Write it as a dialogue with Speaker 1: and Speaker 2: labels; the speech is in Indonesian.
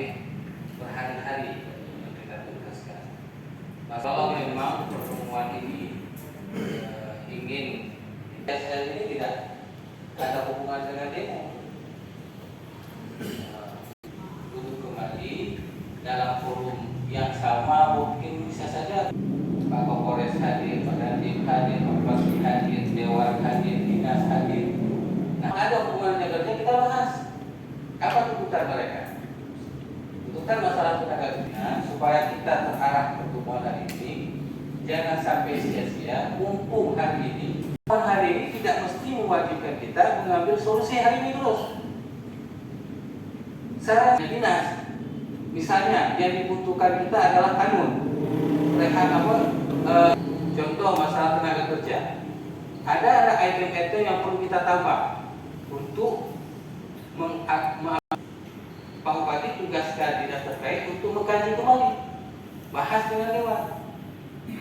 Speaker 1: sampai berhari-hari yang kita tugaskan. Nah, kalau memang pertemuan ini ingin saya ini tidak ada hubungan dengan demo, duduk kembali dalam forum yang sama, mungkin bisa saja Pak Kapolres hadir, Pak Dandim hadir, Pak Bupati hadir, Dewan hadir, Dinas hadir. Nah, ada hubungan kerja kita bahas. Apa tuntutan mereka? Tuntutan masalah tenaga kerja supaya kita terarah pertemuan hari ini jangan sampai sia-sia. Mumpung hari ini tidak mesti mewajibkan kita mengambil solusi hari ini terus. Saran dinas, misalnya yang dibutuhkan kita adalah kanun. Contoh masalah tenaga kerja. Ada item-item yang perlu kita tambah untuk Pak Bupati tugaskan dinas terkait untuk mengkaji kembali, bahas dengan dewan.